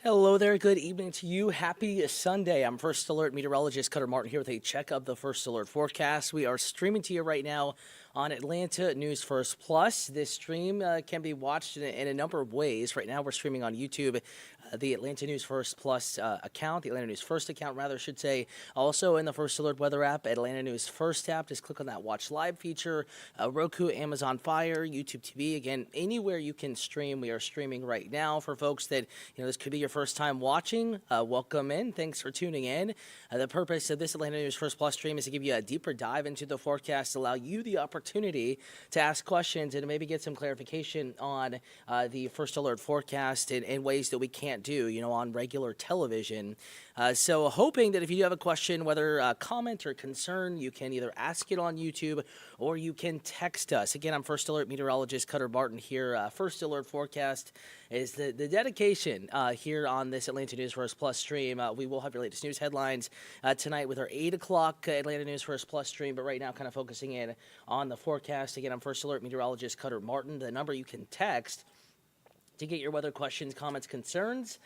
Hello there. Good evening to you. Happy Sunday. I'm First Alert Meteorologist Cutter Martin here with a check of the First Alert forecast. We are streaming to you right now on Atlanta News First Plus. This stream can be watched in a number of ways. Right now, we're streaming on YouTube, the Atlanta News First Plus account, the Atlanta News First account, rather, I should say. Also in the First Alert weather app, Atlanta News First app. Just click on that Watch Live feature. Roku, Amazon Fire, YouTube TV. Again, anywhere you can stream, we are streaming right now. For folks that, this could be your first time watching, welcome in. Thanks for tuning in. The purpose of this Atlanta News First Plus stream is to give you a deeper dive into the forecast, allow you the opportunity to ask questions and to maybe get some clarification on the First Alert forecast in ways that we can't do, on regular television. So hoping that if you do have a question, whether comment or concern, you can either ask it on YouTube or you can text us. Again, I'm First Alert Meteorologist Cutter Martin here. First Alert forecast is the dedication here on this Atlanta News First Plus stream. We will have your latest news headlines tonight with our 8 o'clock Atlanta News First Plus stream, but right now kind of focusing in on the forecast. Again, I'm First Alert Meteorologist Cutter Martin. The number you can text to get your weather questions, comments, concerns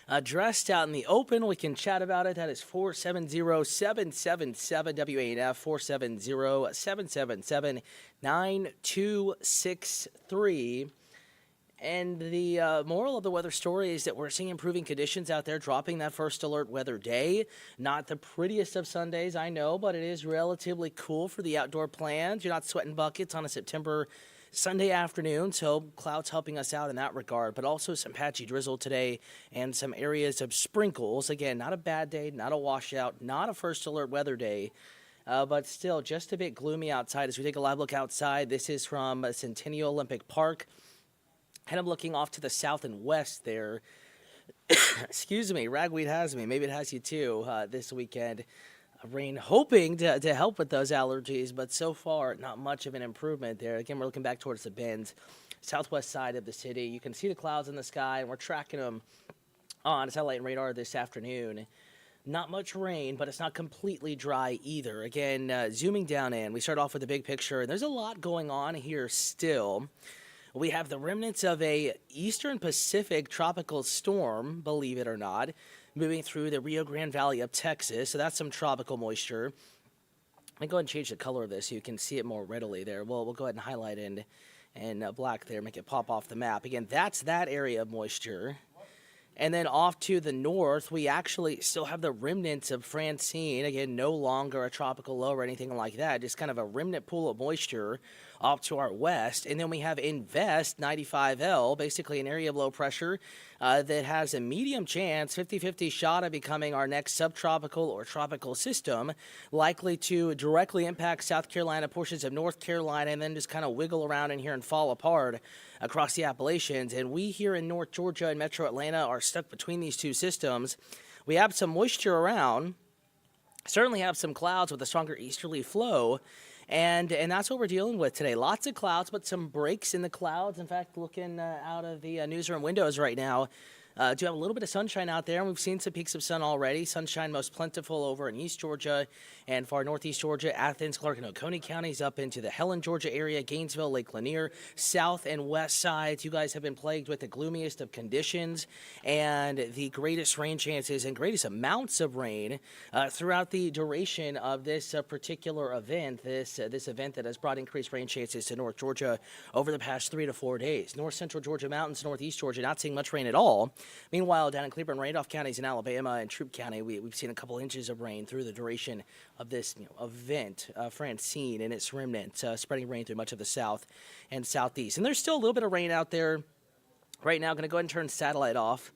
addressed out in the open. We can chat about it. That is 470-777-WANF, 470-777-9263. And the moral of the weather story is that we're seeing improving conditions out there, dropping that First Alert weather day. Not the prettiest of Sundays, I know, but it is relatively cool for the outdoor plans. You're not sweating buckets on a September Sunday afternoon, so clouds helping us out in that regard, but also some patchy drizzle today and some areas of sprinkles. Again, not a bad day, not a washout, not a First Alert weather day, but still just a bit gloomy outside. As we take a live look outside, this is from Centennial Olympic Park. Kind of looking off to the south and west there. Excuse me, ragweed has me. Maybe it has you too this weekend. Rain hoping to help with those allergies, but so far not much of an improvement there. Again, we're looking back towards the Bend, southwest side of the city. You can see the clouds in the sky, and we're tracking them on satellite and radar this afternoon. Not much rain, but it's not completely dry either. Again, zooming down in, we start off with the big picture, and there's a lot going on here still. We have the remnants of a eastern Pacific tropical storm, believe it or not, moving through the Rio Grande Valley of Texas. So that's some tropical moisture. Let me go ahead and change the color of this so you can see it more readily there. We'll go ahead and highlight in black there, make it pop off the map. Again, that's that area of moisture. And then off to the north, we actually still have the remnants of Francine. Again, no longer a tropical low or anything like that, just kind of a remnant pool of moisture off to our west. And then we have Invest 95L, basically an area of low pressure that has a medium chance, 50-50 shot of becoming our next subtropical or tropical system, likely to directly impact South Carolina, portions of North Carolina, and then just kind of wiggle around in here and fall apart across the Appalachians. And we here in North Georgia and Metro Atlanta are stuck between these two systems. We have some moisture around, certainly have some clouds with a stronger easterly flow, and that's what we're dealing with today. Lots of clouds, but some breaks in the clouds. In fact, looking out of the newsroom windows right now, do have a little bit of sunshine out there, and we've seen some peaks of sun already. Sunshine most plentiful over in East Georgia and far northeast Georgia, Athens, Clark, and Oconee counties, up into the Helen, Georgia area, Gainesville, Lake Lanier, south and west sides. You guys have been plagued with the gloomiest of conditions and the greatest rain chances and greatest amounts of rain throughout the duration of this particular event, this event that has brought increased rain chances to North Georgia over the past 3 to 4 days. North central Georgia mountains, northeast Georgia, not seeing much rain at all. Meanwhile, down in Cleveland, Randolph counties in Alabama and Troup County, we've seen a couple inches of rain through the duration of this event, Francine and its remnant, spreading rain through much of the south and southeast. And there's still a little bit of rain out there right now. I'm going to go ahead and turn satellite off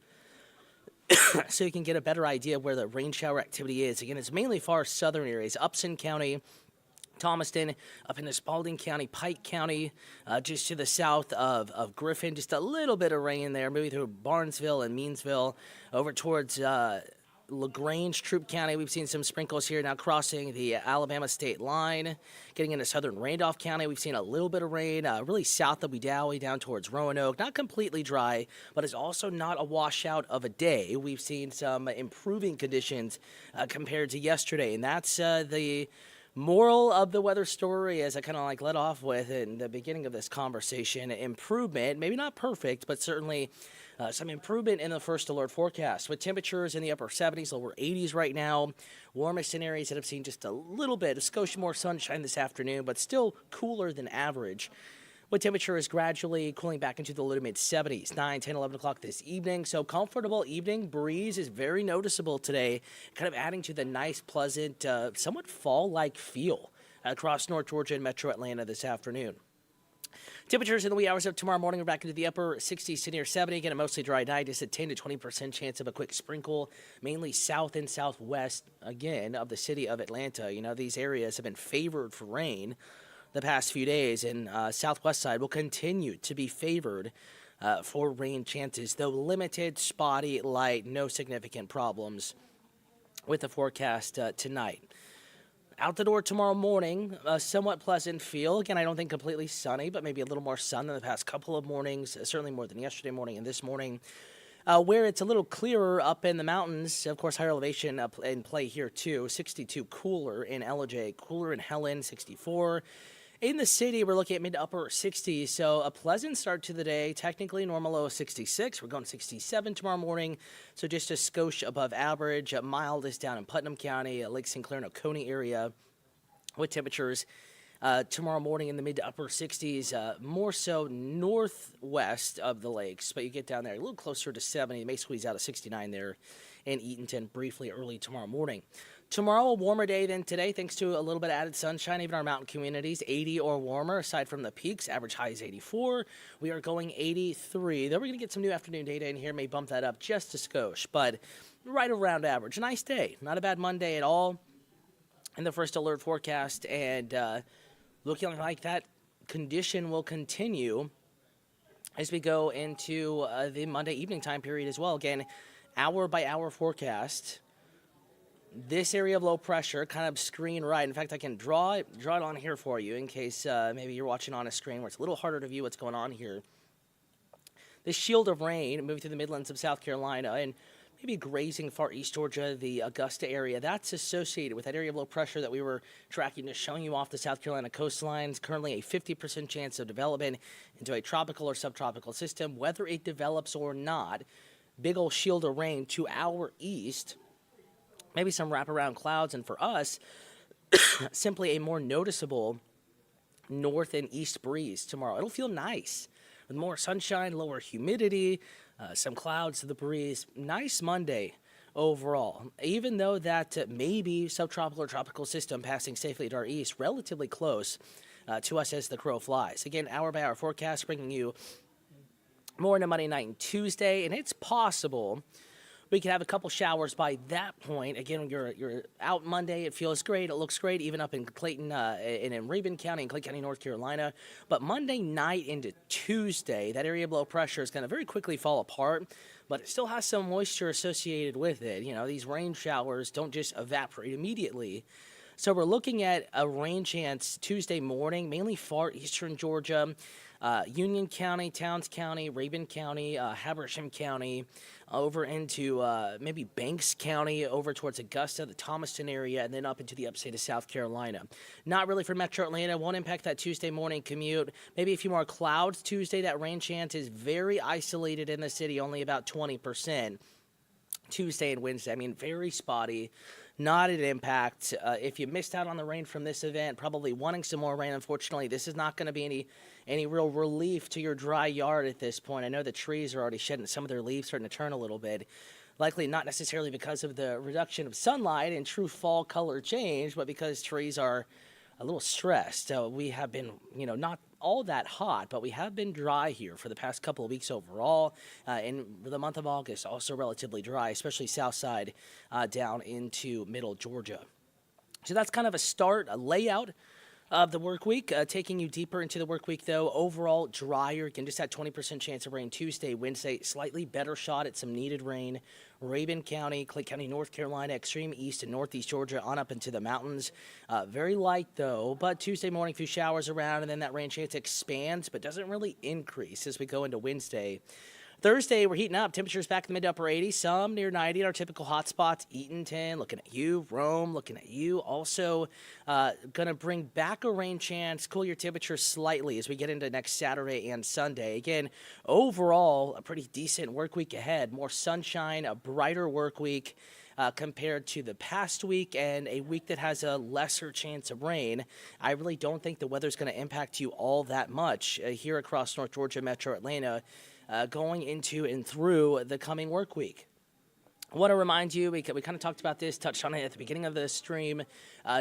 so you can get a better idea of where the rain shower activity is. Again, it's mainly far southern areas, Upson County, Thomaston, up into Spalding County, Pike County, just to the south of Griffin. Just a little bit of rain there, moving through Barnesville and Meansville, over towards LaGrange, Troup County. We've seen some sprinkles here now crossing the Alabama state line. Getting into southern Randolph County, we've seen a little bit of rain, really south of Wedowee down towards Roanoke. Not completely dry, but it's also not a washout of a day. We've seen some improving conditions compared to yesterday, and that's the Moral of the weather story, as I kind of like let off with in the beginning of this conversation, improvement, maybe not perfect, but certainly some improvement in the first alert forecast with temperatures in the upper 70s, lower 80s right now. Warmest in areas that have seen just a little bit, a skosh more sunshine this afternoon, but still cooler than average. With temperatures gradually cooling back into the low to mid 70s, 9, 10, 11 o'clock this evening. So comfortable evening breeze is very noticeable today, kind of adding to the nice, pleasant, somewhat fall-like feel across North Georgia and Metro Atlanta this afternoon. Temperatures in the wee hours of tomorrow morning are back into the upper 60s to near 70. Again, a mostly dry night, just a 10 to 20% chance of a quick sprinkle, mainly south and southwest, again, of the city of Atlanta. You know, these areas have been favored for rain the past few days, and southwest side will continue to be favored for rain chances, though limited, spotty, light, no significant problems with the forecast tonight. Out the door tomorrow morning, a somewhat pleasant feel. Again, I don't think completely sunny, but maybe a little more sun than the past couple of mornings, certainly more than yesterday morning and this morning. Where it's a little clearer up in the mountains, of course, higher elevation up in play here too. 62 cooler in LJ, cooler in Helen, 64. In the city, we're looking at mid to upper 60s, so a pleasant start to the day. Technically, normal low of 66. We're going 67 tomorrow morning, so just a skosh above average. Mild is down in Putnam County, Lake Sinclair and Oconee area, with temperatures tomorrow morning in the mid to upper 60s, more so northwest of the lakes, but you get down there a little closer to 70. You may squeeze out a 69 there in Eatonton briefly early tomorrow morning. Tomorrow, a warmer day than today, thanks to a little bit of added sunshine. Even our mountain communities, 80 or warmer, aside from the peaks. Average high is 84. We are going 83. Then we're going to get some new afternoon data in here. May bump that up just a skosh, but right around average. A nice day. Not a bad Monday at all in the first alert forecast. And looking like that condition will continue as we go into the Monday evening time period as well. Again, hour-by-hour forecast. This area of low pressure, kind of screen right. In fact, I can draw it on here for you in case maybe you're watching on a screen where it's a little harder to view what's going on here. This shield of rain moving through the Midlands of South Carolina and maybe grazing far east Georgia, the Augusta area. That's associated with that area of low pressure that we were tracking, just showing you off the South Carolina coastlines. Currently a 50% chance of development into a tropical or subtropical system. Whether it develops or not, big old shield of rain to our east. Maybe some wraparound clouds, and for us, simply a more noticeable north and east breeze tomorrow. It'll feel nice with more sunshine, lower humidity, some clouds to the breeze. Nice Monday overall, even though that maybe subtropical or tropical system passing safely to our east, relatively close to us as the crow flies. Again, hour-by-hour forecast bringing you more into Monday night and Tuesday, and it's possible we could have a couple showers by that point. Again, when you're out Monday, it feels great. It looks great, even up in Clayton and in Rabun County and Clay County, North Carolina. But Monday night into Tuesday, that area of low pressure is going to very quickly fall apart, but it still has some moisture associated with it. You know, these rain showers don't just evaporate immediately. So we're looking at a rain chance Tuesday morning, mainly far eastern Georgia, Union County, Towns County, Rabun County, Habersham County, over into maybe Banks County, over towards Augusta, the Thomaston area, and then up into the upstate of South Carolina. Not really for Metro Atlanta. Won't impact that Tuesday morning commute. Maybe a few more clouds Tuesday. That rain chance is very isolated in the city, only about 20%. Tuesday and Wednesday, I mean, very spotty. Not an impact. If you missed out on the rain from this event, probably wanting some more rain, unfortunately, this is not going to be any real relief to your dry yard at this point. I know the trees are already shedding some of their leaves, starting to turn a little bit. Likely not necessarily because of the reduction of sunlight and true fall color change, but because trees are a little stressed. We have been, not all that hot, but we have been dry here for the past couple of weeks overall. In the month of August, also relatively dry, especially south side down into middle Georgia. So that's kind of a start, a layout of the work week. Taking you deeper into the work week, though, overall drier. Again, just had 20% chance of rain Tuesday, Wednesday. Slightly better shot at some needed rain. Rabun County, Clay County, North Carolina, extreme east and northeast Georgia, on up into the mountains. Very light, though, but Tuesday morning, a few showers around, and then that rain chance expands, but doesn't really increase as we go into Wednesday. Thursday, we're heating up. Temperatures back in the mid to upper 80s, some near 90 in our typical hot spots. Eatonton, looking at you. Rome, looking at you. Also, going to bring back a rain chance, cool your temperature slightly as we get into next Saturday and Sunday. Again, overall, a pretty decent work week ahead. More sunshine, a brighter work week. Compared to the past week and a week that has a lesser chance of rain. I really don't think the weather's going to impact you all that much here across North Georgia, Metro Atlanta, going into and through the coming work week. I want to remind you, we kind of talked about this, touched on it at the beginning of the stream.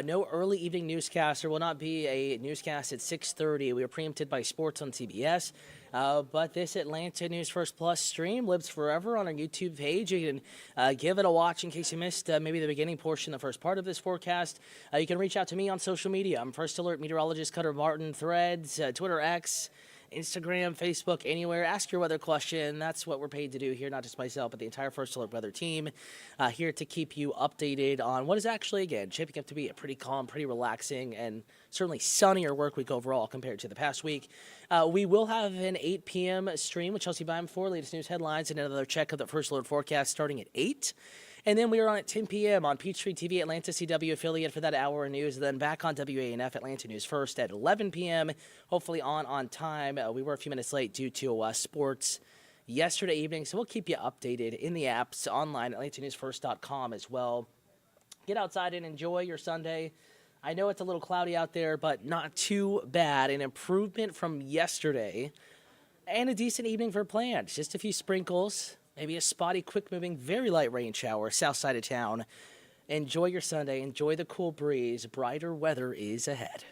No early evening newscast. There will not be a newscast at 6:30. We were preempted by sports on CBS. But this Atlanta News First Plus stream lives forever on our YouTube page. You can give it a watch in case you missed maybe the beginning portion, the first part of this forecast. You can reach out to me on social media. I'm First Alert Meteorologist Cutter Martin, Threads, Twitter, X, Instagram, Facebook, anywhere. Ask your weather question. That's what we're paid to do here, not just myself, but the entire First Alert Weather team, here to keep you updated on what is actually, again, shaping up to be a pretty calm, pretty relaxing, and certainly sunnier work week overall compared to the past week. We will have an 8 p.m. stream with Chelsea Bynum for latest news headlines and another check of the First Alert forecast starting at 8. And then we are on at 10 p.m. on Peachtree TV, Atlanta CW affiliate for that hour of news. And then back on WANF Atlanta News First at 11 p.m., hopefully on time. We were a few minutes late due to sports yesterday evening, so we'll keep you updated in the apps online at atlantanewsfirst.com as well. Get outside and enjoy your Sunday. I know it's a little cloudy out there, but not too bad. An improvement from yesterday and a decent evening for plans. Just a few sprinkles. Maybe a spotty, quick-moving, very light rain shower south side of town. Enjoy your Sunday. Enjoy the cool breeze. Brighter weather is ahead.